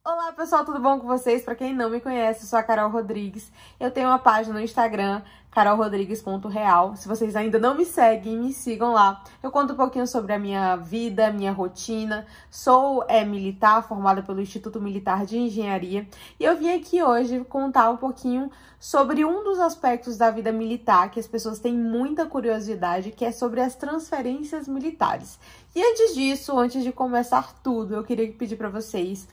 Olá pessoal, tudo bom com vocês? Pra quem não me conhece, eu sou a Carol Rodrigues. Eu tenho uma página no Instagram, carolrodrigues.real. Se vocês ainda não me seguem, me sigam lá. Eu conto um pouquinho sobre a minha vida, minha rotina. Sou militar, formada pelo Instituto Militar de Engenharia. E eu vim aqui hoje contar um pouquinho sobre um dos aspectos da vida militar que as pessoas têm muita curiosidade, que é sobre as transferências militares. E antes disso, antes de começar tudo, eu queria pedir pra vocês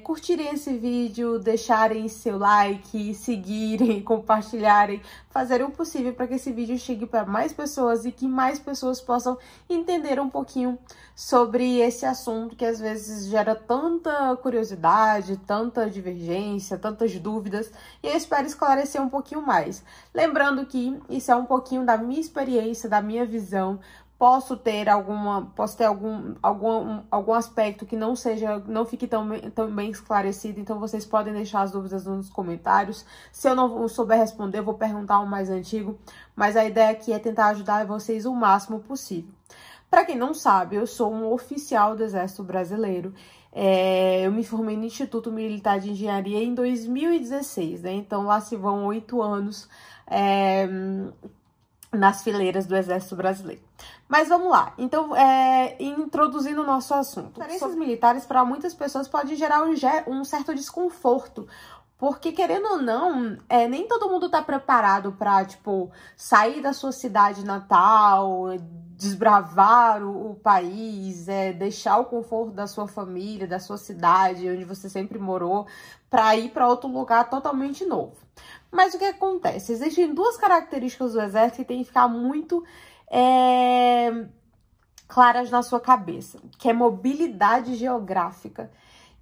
curtirem esse vídeo, deixarem seu like, seguirem, compartilharem, fazerem o possível para que esse vídeo chegue para mais pessoas e que mais pessoas possam entender um pouquinho sobre esse assunto que às vezes gera tanta curiosidade, tanta divergência, tantas dúvidas, e eu espero esclarecer um pouquinho mais. Lembrando que isso é um pouquinho da minha experiência, da minha visão. Posso ter algum aspecto que não fique tão bem esclarecido, então vocês podem deixar as dúvidas nos comentários. Se eu não souber responder, eu vou perguntar um mais antigo, mas a ideia aqui é tentar ajudar vocês o máximo possível. Para quem não sabe, eu sou um oficial do Exército Brasileiro. Eu me formei no Instituto Militar de Engenharia em 2016, né? Então lá se vão 8 anos nas fileiras do Exército Brasileiro. Mas vamos lá. Então, introduzindo o nosso assunto. Transferências militares, para muitas pessoas, pode gerar um certo desconforto. Porque, querendo ou não, nem todo mundo tá preparado para, tipo, sair da sua cidade natal, desbravar o país, deixar o conforto da sua família, da sua cidade, onde você sempre morou, para ir para outro lugar totalmente novo. Mas o que acontece? Existem duas características do Exército que tem que ficar muito claras na sua cabeça, que é mobilidade geográfica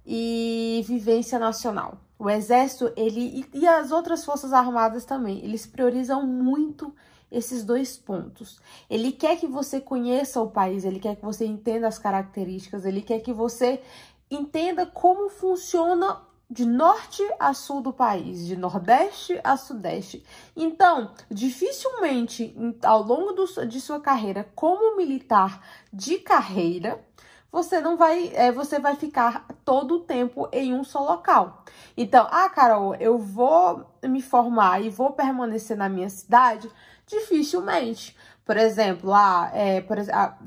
e vivência nacional. O Exército, e as outras Forças Armadas também, eles priorizam muito esses dois pontos. Ele quer que você conheça o país, ele quer que você entenda as características, ele quer que você entenda como funciona de norte a sul do país, de nordeste a sudeste. Então, dificilmente, ao longo de sua carreira como militar de carreira, você vai ficar todo o tempo em um só local. Então, Carol, eu vou me formar e vou permanecer na minha cidade? Dificilmente. Por exemplo,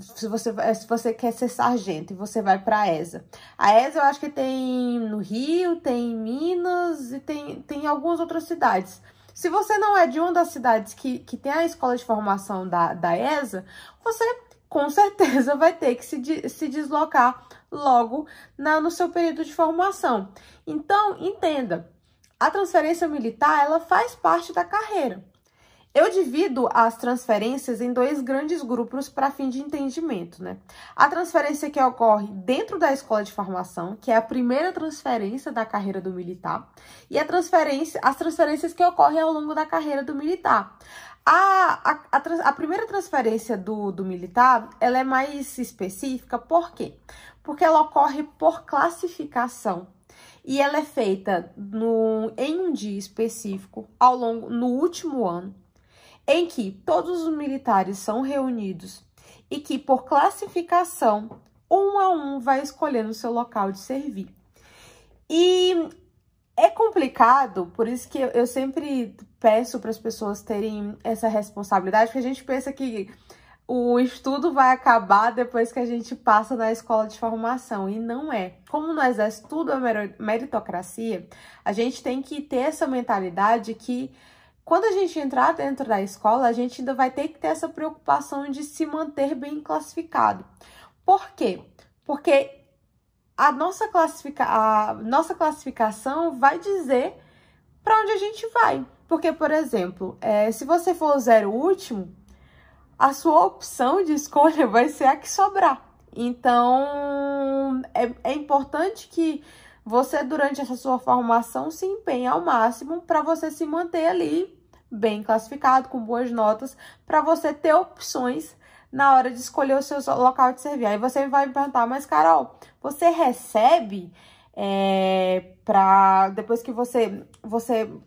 se você quer ser sargento e você vai para a ESA. A ESA eu acho que tem no Rio, tem em Minas e tem em algumas outras cidades. Se você não é de uma das cidades que tem a escola de formação da ESA, você com certeza vai ter que se deslocar logo no seu período de formação. Então, entenda, a transferência militar, ela faz parte da carreira. Eu divido as transferências em dois grandes grupos para fim de entendimento, né? A transferência que ocorre dentro da escola de formação, que é a primeira transferência da carreira do militar, e as transferências que ocorrem ao longo da carreira do militar. A primeira transferência do militar, ela é mais específica, por quê? Porque ela ocorre por classificação. E ela é feita em um dia específico, no último ano, em que todos os militares são reunidos e que, por classificação, um a um vai escolhendo o seu local de servir. E é complicado, por isso que eu sempre peço para as pessoas terem essa responsabilidade, porque a gente pensa que o estudo vai acabar depois que a gente passa na escola de formação, e não é. Como no Exército tudo é meritocracia, a gente tem que ter essa mentalidade que quando a gente entrar dentro da escola, a gente ainda vai ter que ter essa preocupação de se manter bem classificado. Por quê? Porque a nossa classificação vai dizer para onde a gente vai. Porque, por exemplo, se você for o 0 último, a sua opção de escolha vai ser a que sobrar. Então, é importante que você, durante essa sua formação, se empenhe ao máximo para você se manter ali bem classificado, com boas notas, para você ter opções na hora de escolher o seu local de servir. Aí você vai me perguntar, mas Carol, você recebe depois que você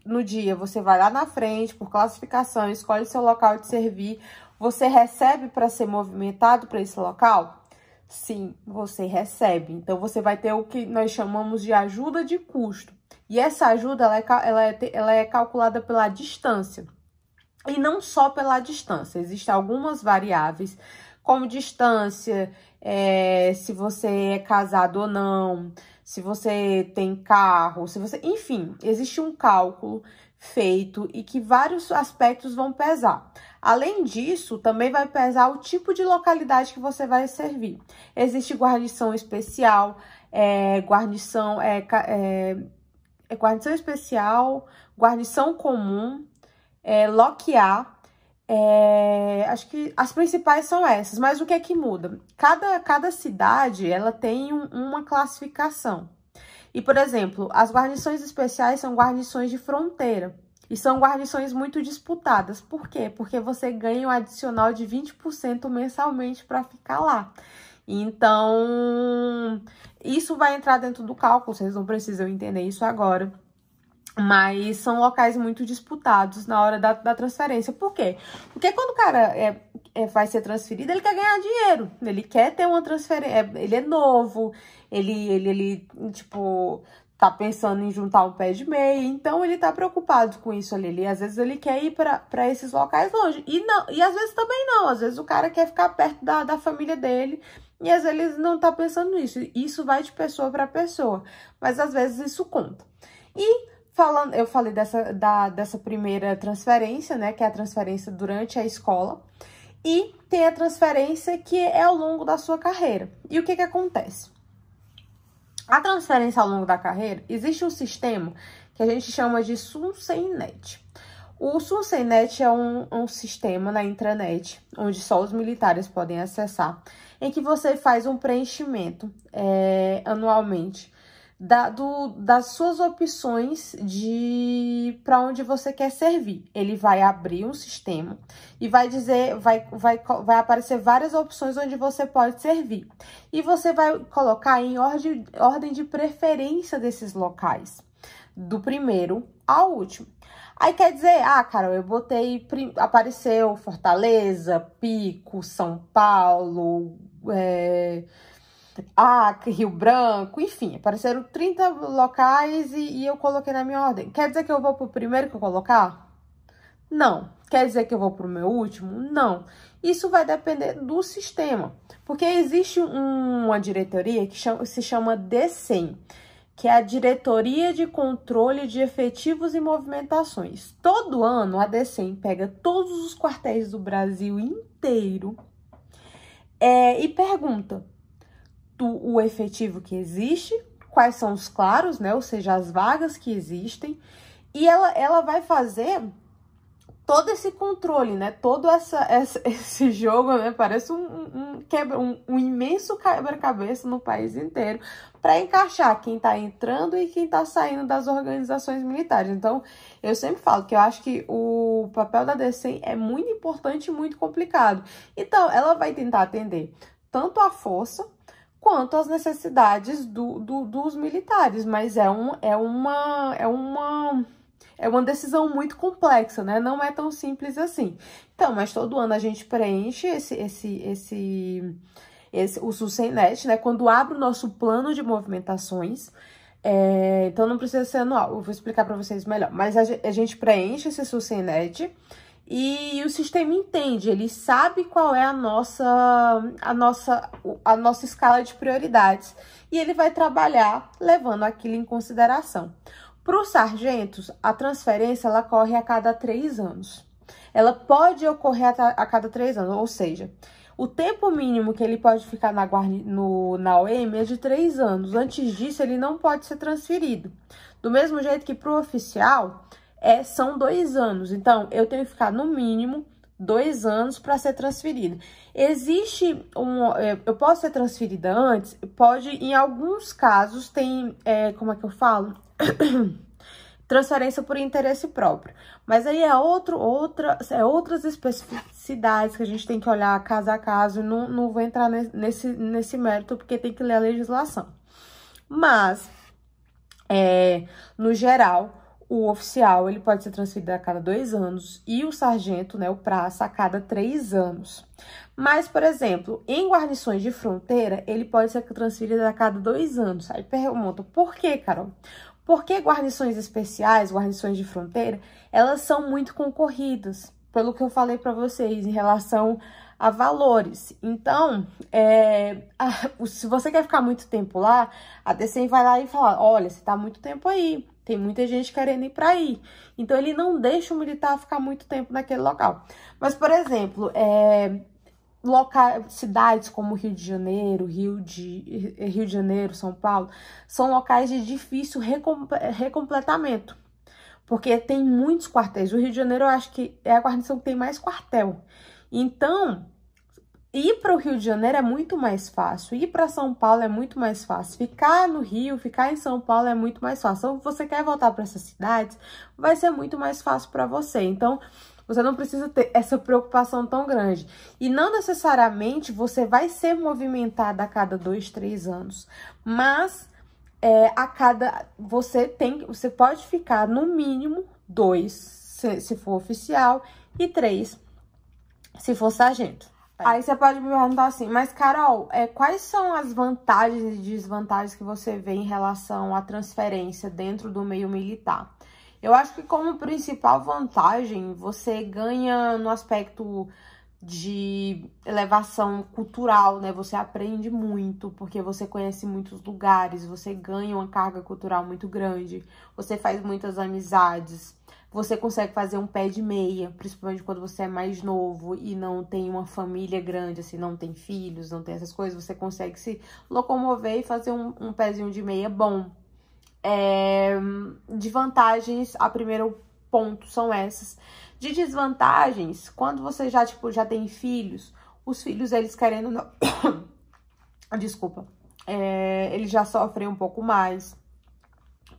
no dia, você vai lá na frente, por classificação, escolhe seu local de servir, você recebe para ser movimentado para esse local? Sim, você recebe. Então, você vai ter o que nós chamamos de ajuda de custo. E essa ajuda, ela é calculada pela distância. E não só pela distância. Existem algumas variáveis, como distância, se você é casado ou não, se você tem carro, se você... Enfim, existe um cálculo feito e que vários aspectos vão pesar. Além disso, também vai pesar o tipo de localidade que você vai servir. Existe guarnição especial, guarnição especial, guarnição comum, loquear. Acho que as principais são essas, mas o que é que muda? Cada cidade, ela tem uma classificação. E, por exemplo, as guarnições especiais são guarnições de fronteira. E são guarnições muito disputadas. Por quê? Porque você ganha um adicional de 20% mensalmente para ficar lá. Então, isso vai entrar dentro do cálculo, vocês não precisam entender isso agora. Mas são locais muito disputados na hora da transferência. Por quê? Porque quando o cara vai ser transferido, ele quer ganhar dinheiro. Ele quer ter uma transferência. Ele é novo, ele tipo, tá pensando em juntar um pé de meia. Então, ele tá preocupado com isso ali. Às vezes, ele quer ir para esses locais longe. E às vezes também não. Às vezes, o cara quer ficar perto da família dele. E às vezes, ele não tá pensando nisso. Isso vai de pessoa para pessoa. Mas, às vezes, isso conta. Eu falei dessa primeira transferência, né, que é a transferência durante a escola, e tem a transferência que é ao longo da sua carreira. E o que acontece? A transferência ao longo da carreira, existe um sistema que a gente chama de SUSENet. O SUSENet é um sistema na intranet, onde só os militares podem acessar, em que você faz um preenchimento anualmente das suas opções para onde você quer servir. Ele vai abrir um sistema e vai dizer, vai aparecer várias opções onde você pode servir. E você vai colocar em ordem de preferência desses locais, do primeiro ao último. Aí quer dizer, Carol, eu botei, apareceu Fortaleza, Pico, São Paulo, Rio Branco, enfim, apareceram 30 locais e eu coloquei na minha ordem. Quer dizer que eu vou pro primeiro que eu colocar? Não. Quer dizer que eu vou pro meu último? Não. Isso vai depender do sistema, porque existe uma diretoria que se chama DECEM, que é a Diretoria de Controle de Efetivos e Movimentações. Todo ano, a DECEM pega todos os quartéis do Brasil inteiro e pergunta o efetivo que existe, quais são os claros, né? Ou seja, as vagas que existem. E ela vai fazer todo esse controle, né? Todo esse jogo, né? Parece um imenso quebra-cabeça no país inteiro para encaixar quem tá entrando e quem tá saindo das organizações militares. Então, eu sempre falo que eu acho que o papel da DECEM é muito importante e muito complicado. Então, ela vai tentar atender tanto a força quanto às necessidades dos militares, mas é uma decisão muito complexa, né? Não é tão simples assim. Então, mas todo ano a gente preenche o SUSENet, né? Quando abre o nosso plano de movimentações, então não precisa ser anual, eu vou explicar para vocês melhor. Mas a gente preenche esse SUSENet e o sistema entende, ele sabe qual é a nossa escala de prioridades e ele vai trabalhar levando aquilo em consideração. Para os sargentos, a transferência ela ocorre a cada 3 anos. Ela pode ocorrer a cada 3 anos, ou seja, o tempo mínimo que ele pode ficar na OM é de 3 anos. Antes disso, ele não pode ser transferido. Do mesmo jeito que para o oficial, são 2 anos. Então, eu tenho que ficar no mínimo 2 anos para ser transferido. Existe eu posso ser transferida antes? Pode, em alguns casos, tem, como é que eu falo? Transferência por interesse próprio. Mas aí outras especificidades que a gente tem que olhar caso a caso. Não vou entrar nesse mérito, porque tem que ler a legislação. Mas, no geral, o oficial, ele pode ser transferido a cada 2 anos e o sargento, né, o praça, a cada 3 anos. Mas, por exemplo, em guarnições de fronteira, ele pode ser transferido a cada 2 anos. Aí pergunta, por quê, Carol? Porque guarnições especiais, guarnições de fronteira, elas são muito concorridas, pelo que eu falei para vocês, em relação a valores. Então, se você quer ficar muito tempo lá, a DCM vai lá e fala, olha, você tá muito tempo aí, tem muita gente querendo ir para aí. Então, ele não deixa o militar ficar muito tempo naquele local. Mas, por exemplo, cidades como Rio de Janeiro, Rio de Janeiro, São Paulo, são locais de difícil recompletamento, porque tem muitos quartéis. O Rio de Janeiro, eu acho que é a guarnição que tem mais quartel. Então, ir para o Rio de Janeiro é muito mais fácil, ir para São Paulo é muito mais fácil, ficar no Rio, ficar em São Paulo é muito mais fácil. Então, se você quer voltar para essas cidades, vai ser muito mais fácil para você. Então, você não precisa ter essa preocupação tão grande. E não necessariamente você vai ser movimentada a cada 2, 3 anos, mas você pode ficar no mínimo 2, se for oficial, e 3, se for sargento. Aí você pode me perguntar assim, mas Carol, quais são as vantagens e desvantagens que você vê em relação à transferência dentro do meio militar? Eu acho que como principal vantagem, você ganha no aspecto de elevação cultural, né? Você aprende muito, porque você conhece muitos lugares, você ganha uma carga cultural muito grande, você faz muitas amizades, você consegue fazer um pé de meia, principalmente quando você é mais novo e não tem uma família grande, assim, não tem filhos, não tem essas coisas, você consegue se locomover e fazer um pezinho de meia bom. De vantagens, a primeiro ponto são essas. De desvantagens, quando você já tem filhos, os filhos, eles querendo... Não... Desculpa. Eles já sofrem um pouco mais,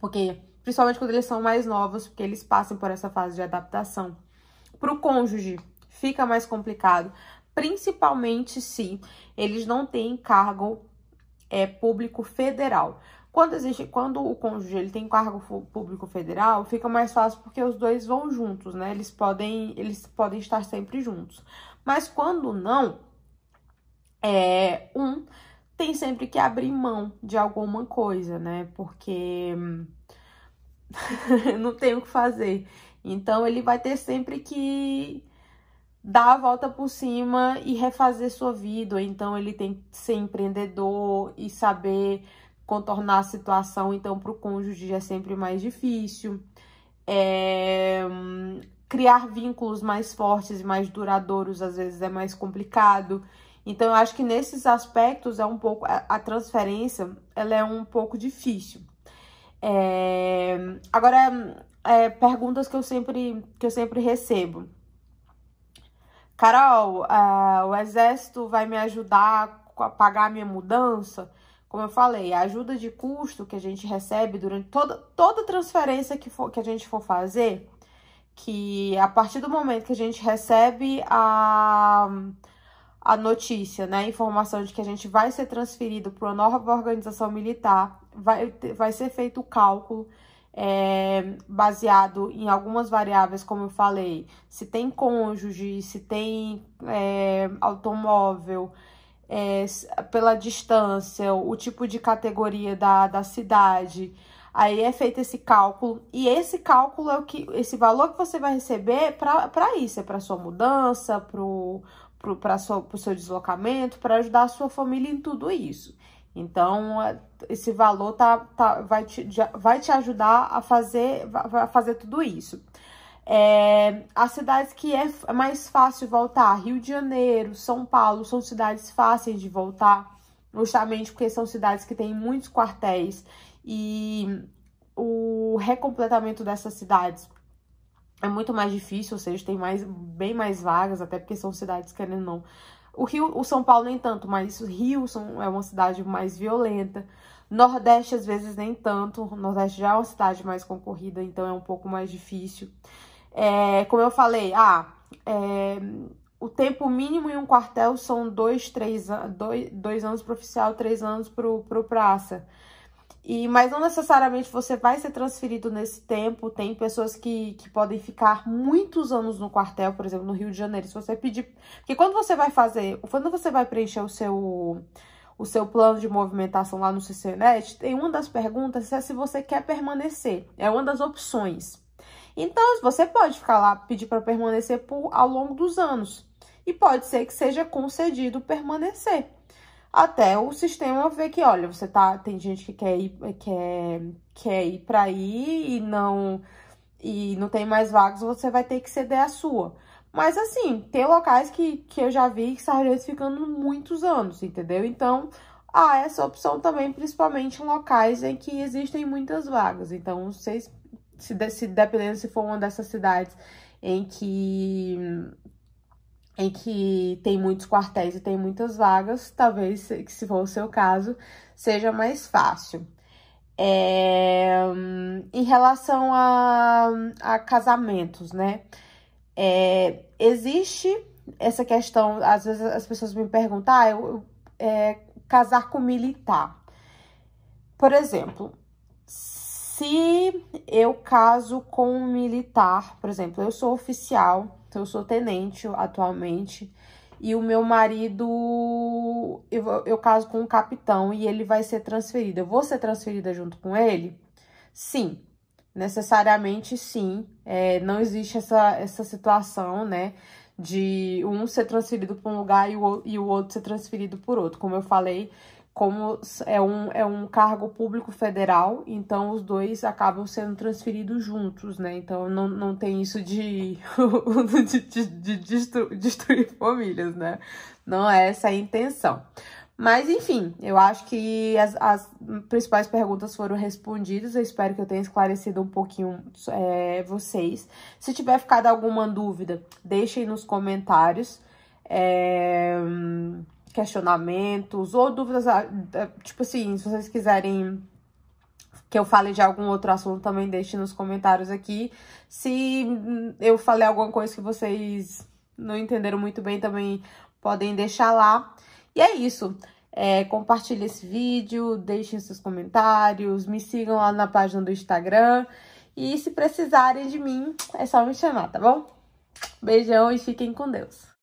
porque... Principalmente quando eles são mais novos, porque eles passam por essa fase de adaptação. Para o cônjuge, fica mais complicado, principalmente se eles não têm cargo público federal. Quando o cônjuge ele tem cargo público federal, fica mais fácil porque os dois vão juntos, né? Eles podem estar sempre juntos. Mas quando não, um tem sempre que abrir mão de alguma coisa, né? Porque... não tem o que fazer. Então, ele vai ter sempre que dar a volta por cima e refazer sua vida. Ou então, ele tem que ser empreendedor e saber contornar a situação. Então, para o cônjuge é sempre mais difícil. Criar vínculos mais fortes e mais duradouros, às vezes, é mais complicado. Então, eu acho que nesses aspectos, a transferência, ela é um pouco difícil. Agora, perguntas que eu sempre recebo. Carol, o exército vai me ajudar a pagar a minha mudança? Como eu falei, a ajuda de custo que a gente recebe durante toda transferência que a gente for fazer, que a partir do momento que a gente recebe a notícia, né, a informação de que a gente vai ser transferido para uma nova organização militar, vai ser feito o cálculo baseado em algumas variáveis, como eu falei, se tem cônjuge, se tem automóvel, pela distância, o tipo de categoria da cidade. Aí é feito esse cálculo, e esse cálculo esse valor que você vai receber para isso, para sua mudança, para o seu deslocamento, para ajudar a sua família em tudo isso. Então, esse valor vai te ajudar a fazer tudo isso. As cidades que é mais fácil voltar, Rio de Janeiro, São Paulo, são cidades fáceis de voltar, justamente porque são cidades que têm muitos quartéis e o recompletamento dessas cidades é muito mais difícil, ou seja, tem bem mais vagas, até porque são cidades, querendo ou não. O São Paulo nem tanto, mas o Rio é uma cidade mais violenta. Nordeste, às vezes, nem tanto. O Nordeste já é uma cidade mais concorrida, então é um pouco mais difícil. Como eu falei, o tempo mínimo em um quartel são 2 anos para oficial, 3 anos pro praça. Mas não necessariamente você vai ser transferido nesse tempo. Tem pessoas que podem ficar muitos anos no quartel, por exemplo, no Rio de Janeiro. Se você pedir... Porque quando você vai preencher o seu plano de movimentação lá no CCNet, tem uma das perguntas é se você quer permanecer. É uma das opções. Então, você pode ficar lá, pedir para permanecer ao longo dos anos. E pode ser que seja concedido permanecer. Até o sistema ver que, olha, tem gente que quer ir para aí e não tem mais vagas, você vai ter que ceder a sua. Mas assim, tem locais que eu já vi que sargentos ficando muitos anos, entendeu? Então, há essa opção também, principalmente em locais em que existem muitas vagas. Então, vocês, dependendo se for uma dessas cidades em que tem muitos quartéis e tem muitas vagas, talvez, se for o seu caso, seja mais fácil. Em relação a casamentos, né? Existe essa questão, às vezes as pessoas me perguntam, casar com militar. Por exemplo, se eu caso com um militar, por exemplo, eu sou oficial, eu sou tenente atualmente, e o meu marido, eu caso com um capitão e ele vai ser transferido. Eu vou ser transferida junto com ele? Sim, necessariamente sim. Não existe essa situação, né, de um ser transferido para um lugar e o outro ser transferido por outro. Como eu falei, como é um cargo público federal, então os dois acabam sendo transferidos juntos, né? Então não tem isso de destruir famílias, né? Não é essa a intenção. Mas, enfim, eu acho que as principais perguntas foram respondidas. Eu espero que eu tenha esclarecido um pouquinho vocês. Se tiver ficado alguma dúvida, deixem nos comentários. Questionamentos ou dúvidas, tipo assim, se vocês quiserem que eu fale de algum outro assunto, também deixe nos comentários aqui. Se eu falei alguma coisa que vocês não entenderam muito bem, também podem deixar lá. E é isso. Compartilhe esse vídeo, deixem seus comentários, me sigam lá na página do Instagram. E se precisarem de mim, é só me chamar, tá bom? Beijão e fiquem com Deus.